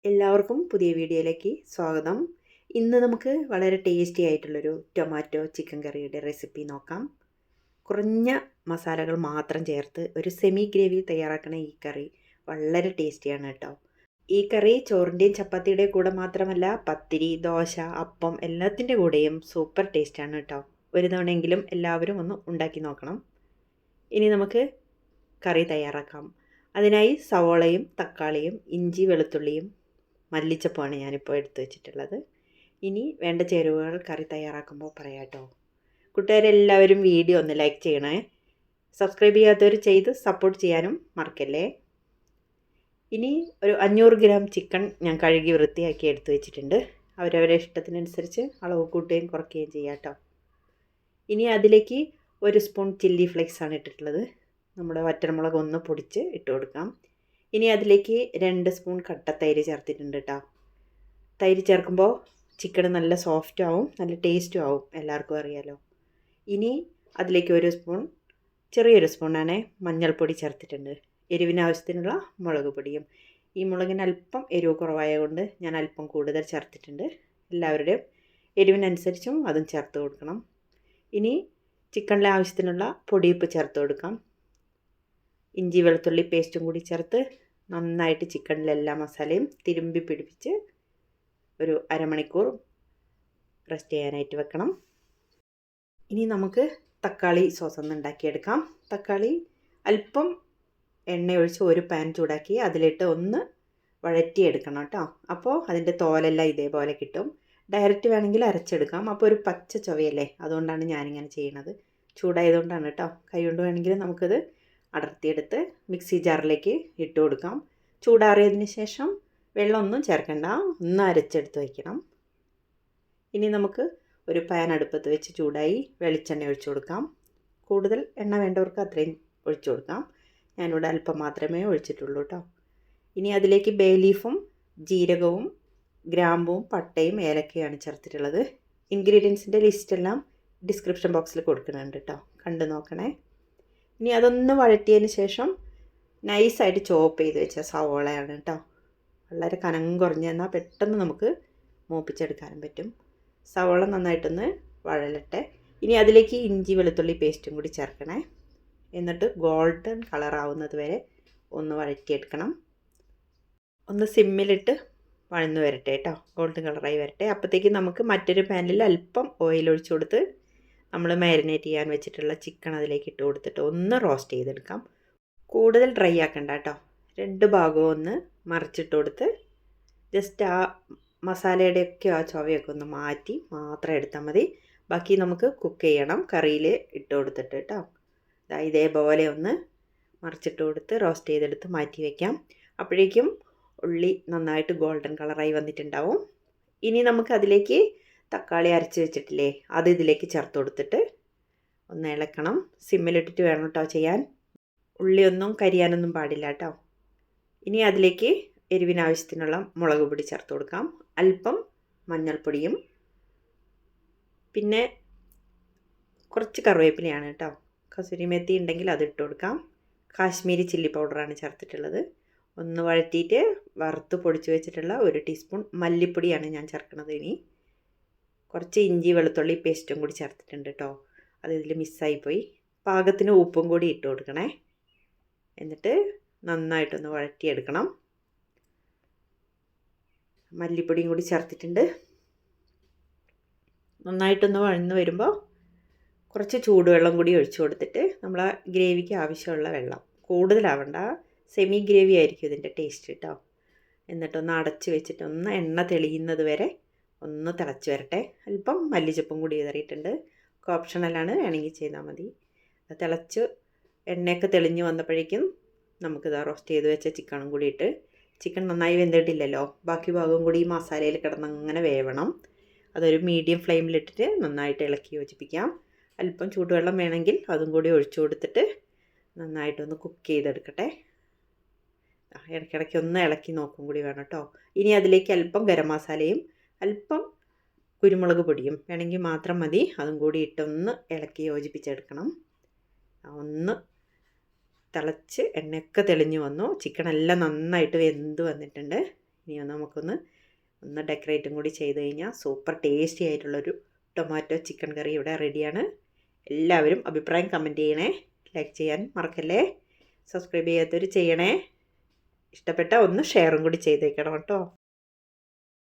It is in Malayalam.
എല്ലാവർക്കും പുതിയ വീഡിയോയിലേക്ക് സ്വാഗതം. ഇന്ന് നമുക്ക് വളരെ ടേസ്റ്റി ആയിട്ടുള്ളൊരു ടൊമാറ്റോ ചിക്കൻ കറിയുടെ റെസിപ്പി നോക്കാം. കുറഞ്ഞ മസാലകൾ മാത്രം ചേർത്ത് ഒരു സെമി ഗ്രേവി തയ്യാറാക്കണ ഈ കറി വളരെ ടേസ്റ്റിയാണ് കേട്ടോ. ഈ കറി ചോറിൻ്റെയും ചപ്പാത്തിയുടെയും കൂടെ മാത്രമല്ല പത്തിരി, ദോശ, അപ്പം എല്ലാത്തിൻ്റെ കൂടെയും സൂപ്പർ ടേസ്റ്റാണ് കേട്ടോ. ഒരു തവണയെങ്കിലും എല്ലാവരും ഒന്ന് ഉണ്ടാക്കി നോക്കണം. ഇനി നമുക്ക് കറി തയ്യാറാക്കാം. അതിനായി സവോളയും തക്കാളിയും ഇഞ്ചി വെളുത്തുള്ളിയും മല്ലിച്ചപ്പമാണ് ഞാനിപ്പോൾ എടുത്തു വെച്ചിട്ടുള്ളത്. ഇനി വേണ്ട ചേരുവകൾ കറി തയ്യാറാക്കുമ്പോൾ പറയാം കേട്ടോ. കൂട്ടുകാരെല്ലാവരും വീഡിയോ ഒന്ന് ലൈക്ക് ചെയ്യണേ. സബ്സ്ക്രൈബ് ചെയ്യാത്തവർ ചെയ്ത് സപ്പോർട്ട് ചെയ്യാനും മറക്കല്ലേ. ഇനി ഒരു 500 ഗ്രാം ചിക്കൻ ഞാൻ കഴുകി വൃത്തിയാക്കി എടുത്തു വെച്ചിട്ടുണ്ട്. അവരവരുടെ ഇഷ്ടത്തിനനുസരിച്ച് അളവ് കൂട്ടുകയും കുറയ്ക്കുകയും ചെയ്യാം കേട്ടോ. ഇനി അതിലേക്ക് 1 സ്പൂൺ ചില്ലി ഫ്ലേക്സ് ആണ് ഇട്ടിട്ടുള്ളത്. നമ്മുടെ വറ്റൽമുളക് ഒന്ന് പൊടിച്ച് ഇട്ട് കൊടുക്കാം. ഇനി അതിലേക്ക് 2 സ്പൂൺ കട്ട തൈര് ചേർത്തിട്ടുണ്ട് കേട്ടോ. തൈര് ചേർക്കുമ്പോൾ ചിക്കൻ നല്ല സോഫ്റ്റ് ആവും, നല്ല ടേസ്റ്റും ആവും, എല്ലാവർക്കും അറിയാലോ. ഇനി അതിലേക്ക് 1 സ്പൂൺ, ചെറിയൊരു സ്പൂണാണ് മഞ്ഞൾപ്പൊടി ചേർത്തിട്ടുണ്ട്. എരിവിന് ആവശ്യത്തിനുള്ള മുളക് പൊടിയും. ഈ മുളകിന് അല്പം എരിവ് കുറവായതുകൊണ്ട് ഞാൻ അല്പം കൂടുതൽ ചേർത്തിട്ടുണ്ട്. എല്ലാവരുടെയും എരിവിനനുസരിച്ചും അതും ചേർത്ത് കൊടുക്കണം. ഇനി ചിക്കനിലെ ആവശ്യത്തിനുള്ള പൊടിയുപ്പ് ചേർത്ത് കൊടുക്കാം. ഇഞ്ചി വെളുത്തുള്ളി പേസ്റ്റും കൂടി ചേർത്ത് നന്നായിട്ട് ചിക്കനിലെല്ലാ മസാലയും തിരുമ്പി പിടിപ്പിച്ച് ഒരു അരമണിക്കൂർ റെസ്റ്റ് ചെയ്യാനായിട്ട് വെക്കണം. ഇനി നമുക്ക് തക്കാളി സോസ് ഒന്ന് ഉണ്ടാക്കിയെടുക്കാം. തക്കാളി അല്പം എണ്ണ ഒഴിച്ച് ഒരു പാൻ ചൂടാക്കി അതിലിട്ട് ഒന്ന് വഴറ്റിയെടുക്കണം കേട്ടോ. അപ്പോൾ അതിൻ്റെ തോലെല്ലാം ഇതേപോലെ കിട്ടും. ഡയറക്റ്റ് വേണമെങ്കിൽ അരച്ചെടുക്കാം. അപ്പോൾ ഒരു പച്ച ചൊവയല്ലേ, അതുകൊണ്ടാണ് ഞാനിങ്ങനെ ചെയ്യണത്. ചൂടായതുകൊണ്ടാണ് കേട്ടോ. കൈകൊണ്ട് വേണമെങ്കിൽ നമുക്കത് അടർത്തിയെടുത്ത് മിക്സി ജാറിലേക്ക് ഇട്ട് കൊടുക്കാം. ചൂടാറിയതിന് ശേഷം വെള്ളമൊന്നും ചേർക്കണ്ട, ഒന്ന് അരച്ചെടുത്ത് വയ്ക്കണം. ഇനി നമുക്ക് ഒരു പാൻ അടുപ്പത്ത് വെച്ച് ചൂടായി വെളിച്ചെണ്ണ ഒഴിച്ചു കൊടുക്കാം. കൂടുതൽ എണ്ണ വേണ്ടവർക്ക് അത്രയും ഒഴിച്ചു കൊടുക്കാം. ഞാനിവിടെ അല്പം മാത്രമേ ഒഴിച്ചിട്ടുള്ളൂ കേട്ടോ. ഇനി അതിലേക്ക് ബേ ലീഫും ജീരകവും ഗ്രാമ്പും പട്ടയും ഏലക്കയാണ് ചേർത്തിട്ടുള്ളത്. ഇൻഗ്രീഡിയൻസിൻ്റെ ലിസ്റ്റെല്ലാം ഡിസ്ക്രിപ്ഷൻ ബോക്സിൽ കൊടുക്കുന്നുണ്ട് കേട്ടോ, കണ്ടു നോക്കണേ. ഇനി അതൊന്ന് വഴറ്റിയതിന് ശേഷം നൈസായിട്ട് ചോപ്പ് ചെയ്ത് വെച്ച സവോളയാണ് കേട്ടോ. വളരെ കനം കുറഞ്ഞ് എന്നാൽ പെട്ടെന്ന് നമുക്ക് മൂപ്പിച്ചെടുക്കാനും പറ്റും. സവോള നന്നായിട്ടൊന്ന് വഴലട്ടെ. ഇനി അതിലേക്ക് ഇഞ്ചി വെളുത്തുള്ളി പേസ്റ്റും കൂടി ചേർക്കണേ. എന്നിട്ട് ഗോൾഡൻ കളറാവുന്നത് വരെ ഒന്ന് വഴറ്റിയെടുക്കണം. ഒന്ന് സിമ്മിലിട്ട് വഴന്ന് വരട്ടെ കേട്ടോ, ഗോൾഡൻ കളറായി വരട്ടെ. അപ്പോഴത്തേക്ക് നമുക്ക് മറ്റൊരു പാനിൽ അല്പം ഓയിൽ ഒഴിച്ചു കൊടുത്ത് നമ്മൾ മാരിനേറ്റ് ചെയ്യാൻ വെച്ചിട്ടുള്ള ചിക്കൻ അതിലേക്ക് ഇട്ട് കൊടുത്തിട്ട് ഒന്ന് റോസ്റ്റ് ചെയ്തെടുക്കാം. കൂടുതൽ ഡ്രൈ ആക്കണ്ട കേട്ടോ. 2 ഭാഗവും ഒന്ന് മറിച്ചിട്ട് കൊടുത്ത് ജസ്റ്റ് ആ മസാലയുടെയൊക്കെ ആ ചൊവയൊക്കെ ഒന്ന് മാറ്റി മാത്രം എടുത്താൽ മതി. ബാക്കി നമുക്ക് കുക്ക് ചെയ്യണം കറിയിൽ ഇട്ട് കൊടുത്തിട്ട് കേട്ടോ. ഇതേപോലെ ഒന്ന് മറിച്ചിട്ട് കൊടുത്ത് റോസ്റ്റ് ചെയ്തെടുത്ത് മാറ്റി വയ്ക്കാം. അപ്പോഴേക്കും ഉള്ളി നന്നായിട്ട് ഗോൾഡൻ കളറായി വന്നിട്ടുണ്ടാവും. ഇനി നമുക്ക് അതിലേക്ക് തക്കാളി അരച്ച് വെച്ചിട്ടില്ലേ, അത് ഇതിലേക്ക് ചേർത്ത് കൊടുത്തിട്ട് ഒന്ന് ഇളക്കണം. സിമ്മിലിട്ടിട്ട് വേണം കേട്ടോ ചെയ്യാൻ. ഉള്ളിയൊന്നും കരിയാനൊന്നും പാടില്ല കേട്ടോ. ഇനി അതിലേക്ക് എരിവിനാവശ്യത്തിനുള്ള മുളക് പൊടി ചേർത്ത് കൊടുക്കാം. അല്പം മഞ്ഞൾപ്പൊടിയും പിന്നെ കുറച്ച് കറിവേപ്പിലയാണ് കേട്ടോ. കസൂരി മേത്തി ഉണ്ടെങ്കിൽ അതിട്ട് കൊടുക്കാം. കാശ്മീരി ചില്ലി പൗഡറാണ് ചേർത്തിട്ടുള്ളത്. ഒന്ന് വഴറ്റിയിട്ട് വറുത്ത് പൊടിച്ച് വെച്ചിട്ടുള്ള 1 ടീസ്പൂൺ മല്ലിപ്പൊടിയാണ് ഞാൻ ചേർക്കുന്നത്. ഇനി കുറച്ച് ഇഞ്ചി വെളുത്തുള്ളി പേസ്റ്റും കൂടി ചേർത്തിട്ടുണ്ട് കേട്ടോ. അത് ഇതിൽ മിസ്സായിപ്പോയി. പാകത്തിന് ഉപ്പും കൂടി ഇട്ട് കൊടുക്കണേ. എന്നിട്ട് നന്നായിട്ടൊന്ന് വഴറ്റിയെടുക്കണം. മല്ലിപ്പൊടിയും കൂടി ചേർത്തിട്ടുണ്ട്. നന്നായിട്ടൊന്ന് വഴന്ന് വരുമ്പോൾ കുറച്ച് ചൂടുവെള്ളം കൂടി ഒഴിച്ചു കൊടുത്തിട്ട് നമ്മൾ ആ ഗ്രേവിക്ക് ആവശ്യമുള്ള വെള്ളം, കൂടുതലാവണ്ട, സെമി ഗ്രേവി ആയിരിക്കും ഇതിൻ്റെ ടേസ്റ്റ് കേട്ടോ. എന്നിട്ടൊന്ന് അടച്ച് വെച്ചിട്ട് ഒന്ന് എണ്ണ തെളിയുന്നത് വരെ ഒന്ന് തിളച്ച് വരട്ടെ. അല്പം മല്ലിച്ചപ്പും കൂടി വിതറിയിട്ടുണ്ട്. ഓപ്ഷണലാണ്, വേണമെങ്കിൽ ചെയ്താൽ മതി. തിളച്ച് എണ്ണയൊക്കെ തെളിഞ്ഞ് വന്നപ്പോഴേക്കും നമുക്കിത് റോസ്റ്റ് ചെയ്ത് വെച്ച ചിക്കനും കൂടി ഇട്ട്, ചിക്കൻ നന്നായി വെന്തിട്ടില്ലല്ലോ, ബാക്കി ഭാഗവും കൂടി ഈ മസാലയിൽ കിടന്നങ്ങനെ വേവണം. അതൊരു മീഡിയം ഫ്ലെയിമിലിട്ടിട്ട് നന്നായിട്ട് ഇളക്കി യോജിപ്പിക്കാം. അല്പം ചൂടുവെള്ളം വേണമെങ്കിൽ അതും കൂടി ഒഴിച്ചു കൊടുത്തിട്ട് നന്നായിട്ടൊന്ന് കുക്ക് ചെയ്തെടുക്കട്ടെ. ഇടയ്ക്കിടയ്ക്ക് ഒന്ന് ഇളക്കി നോക്കും കൂടി വേണം കേട്ടോ. ഇനി അതിലേക്ക് അല്പം ഗരം മസാലയും അല്പം കുരുമുളക് പൊടിയും വേണമെങ്കിൽ മാത്രം മതി, അതും കൂടി ഇട്ടൊന്ന് ഇളക്കി യോജിപ്പിച്ചെടുക്കണം. ഒന്ന് തിളച്ച് എണ്ണയൊക്കെ തെളിഞ്ഞു വന്നു. ചിക്കൻ എല്ലാം നന്നായിട്ട് വെന്ത് വന്നിട്ടുണ്ട്. ഇനി നമുക്കൊന്ന് ഡെക്കറേറ്റും കൂടി ചെയ്ത് കഴിഞ്ഞാൽ സൂപ്പർ ടേസ്റ്റി ആയിട്ടുള്ളൊരു ടൊമാറ്റോ ചിക്കൻ കറി ഇവിടെ റെഡിയാണ്. എല്ലാവരും അഭിപ്രായം കമൻറ്റ് ചെയ്യണേ, ലൈക്ക് ചെയ്യാൻ മറക്കല്ലേ, സബ്സ്ക്രൈബ് ചെയ്യാത്തവർ ചെയ്യണേ, ഇഷ്ടപ്പെട്ട ഒന്ന് ഷെയറും കൂടി ചെയ്തേക്കണം കേട്ടോ.